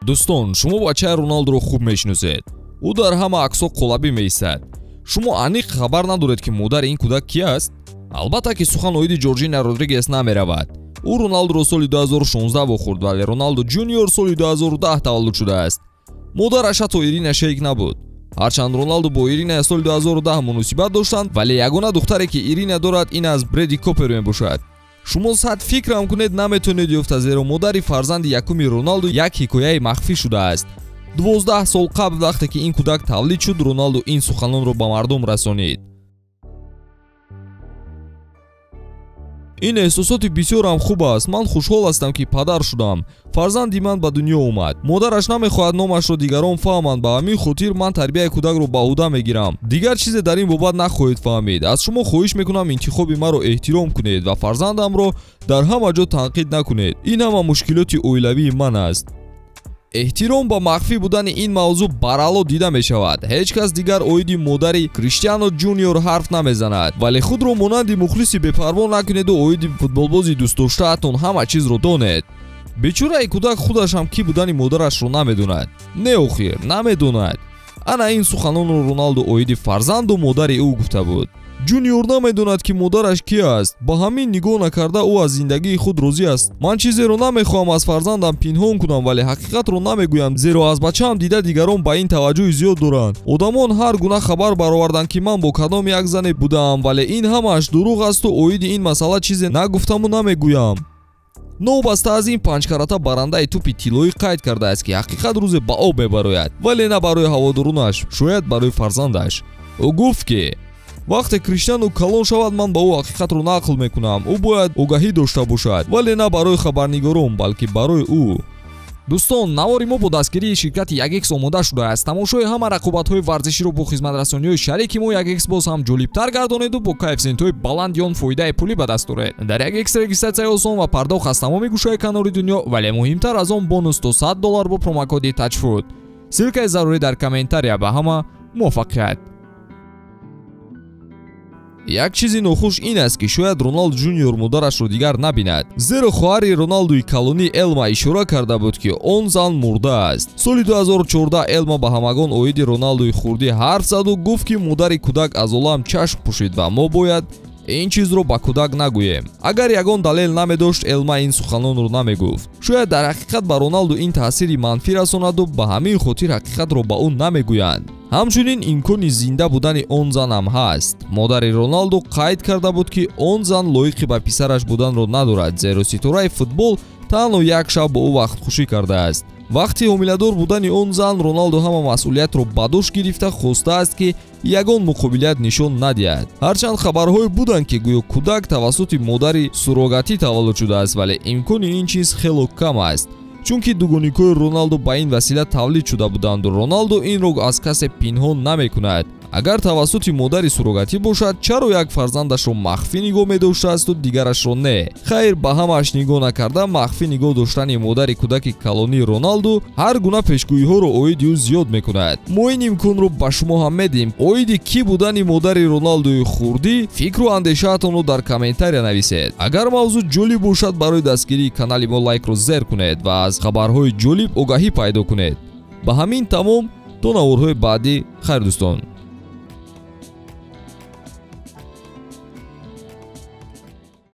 Дӯстон, шумо бачаи Роналдуро хуб мешиносед. Ӯ дар ҳама аксҳо қолабӣ меистад. Шумо аниқ хабар надоред ки модари ин кӯдак ки аст? Албатта ки сухан оиди Ҷорҷина Родригес намеравад. ӯ Роналдуро соли 2016 вохӯрд, вале Роналду Ҷуниор соли 2010 таваллуд шудааст. Модараш ҳатто Ирина Шейк набуд. Ҳарчанд Роналду бо Ирина соли 2010 муносибат доштанд, вале ягона духтаре ки Ирина дорад ин аз Бреди Копер мебошад. шумо сад фикрам кунед наметавонед ёфта, зеро модари фарзанди якуми Роналду як ҳикояи махфӣ шудааст. 12 сол қабл вақте ки ин кӯдак тавлид шуд, Роналду ин суханонро ба мардум расонид. ин эҳсосоти бисёрам хуб аст. Ман хушҳол ҳастам ки падар шудам. Фарзанди ман ба дунё омад. Модараш намехоҳад номашро дигарон фаҳманд, ба ҳамин хотир ман тарбияи кӯдакро ба ӯҳда мегирам. Дигар чизе дар ин бобат нахоҳед фаҳмид. Аз шумо хоҳиш мекунам интихоби маро эҳтиром кунед ва фарзандамро дар ҳама ҷо танқид накунед. ин ҳама мушкилоти оилавии ман аст. эҳтиром ба махфӣ будани ин мавзӯъ барало дида мешавад. ҳеҷ кас дигар оиди модари Криштиано Ҷуниор ҳарф намезанад, вале худро монанди мухлиси бепарво накунеду оиди футболбози дӯстдоштаатон ҳама чизро донед. бечораи кӯдак худашам ки будани модарашро намедонад. Не охир, намедонад. ана ин суханонро Роналду оиди фарзанду модари ӯ гуфта буд. Ҷуниор намедонад ки модараш ки аст. Ба ҳамин нигоҳ накарда ӯ аз зиндагии худ розӣ аст. Ман чизеро намехоҳам аз фарзандам пинҳон кунам, вале ҳақиқатро намегӯям, зеро аз бачаам дида дигарон ба ин таваҷҷӯҳи зиёд доранд. Одамон ҳар гуна хабар бароварданд ки ман бо кадом як зане будам, вале ин ҳамааш дурӯғ асту оиди ин масъала чизе нагуфтаму намегӯям. новбаста аз ин панҷкарата барандаи тӯпи тиллоӣ қайд кардааст ки ҳақиқат рӯзе ба об мебарояд, вале на барои ҳаводоронаш, шояд барои фарзандаш. ӯ гуфт ки вақте Криштиану калон шавад, ман ба ӯ ҳақиқатро нақл мекунам. ӯ бояд огаҳӣ дошта бошад, вале на барои хабарнигорон, балки барои ӯ. дӯстон, навори мо бо дастгирии ширкати Ягекс омода шудааст. Тамошои ҳама рақобатҳои варзиширо бо хизматрасониҳои шарики мо Ягекс боз ҳам ҷолибтар гардонеду бо коэффициентҳои баланди он фоидаи пулӣ ба даст оред. дар Ягекс регистратсияи осон ва пардохт аз тамоми гӯшаҳои канори дунё, вале муҳимтар аз он бонус то $100 бо промокоди TouchFood. силкаи зарурӣ дар комментария. Ба ҳама муваффақият. як чизи нохуш ин аст ки шояд Роналду Ҷуниор модарашро дигар набинад, зеро хоҳари Роналдуи калонӣ Элма ишора карда буд ки он зан мурдааст. соли 2014 Элма ба ҳамагон оиди Роналдуи хурдӣ ҳарф заду гуфт ки модари кӯдак аз олам чашм пӯшид ва мо бояд ин чизро ба кӯдак нагӯем. агар ягон далел намедошт, Элма ин суханонро намегуфт. шояд дар ҳақиқат ба Роналду ин таъсири манфӣ расонаду ба ҳамин хотир ҳақиқатро ба ӯ намегӯянд. ҳамчунин имкони зинда будани он зан ҳам ҳаст. модари Роналду қайд карда буд ки он зан лоиқи ба писараш буданро надорад, зеро ситораи футбол танҳо як шаб бо ӯ вақтхӯшӣ кардааст. вақти ҳомиладор будани он зан Роналду ҳама масъулиятро ба дошт гирифта хостааст ки ягон муқобилият нишон надиҳад. ҳарчанд хабарҳое буданд ки гӯё кӯдак тавассути модари суррогатӣ таваллуд шудааст, вале имкони ин чиз хело кам аст. чунки дугоникҳои Роналду ба ин васила тавлид шуда буданду Роналду инро аз касе пинҳон намекунад. агар тавассути модари суррогатӣ бошад, чаро як фарзандашро махфӣ нигоҳ медоштааст дигарашро не? хайр, ба ҳамааш нигоҳ накарда махфӣ нигоҳ доштани модари кӯдаки калонии Роналду ҳар гуна пешгӯиҳоро оиди ӯ зиёд мекунад. мо ин имконро ба шумо ҳам медиҳем. оиди ки будани модари Роналдуи хурдӣ фикру андешаатонро дар комментария нависед. агар мавзӯъ ҷолиб бошад, барои дастгирии канали мо лайкро зер кунед ва аз хабарҳои ҷолиб огаҳӣ пайдо кунед. ба ҳамин тамом, то наворҳои баъдӣ, хайр дӯстон.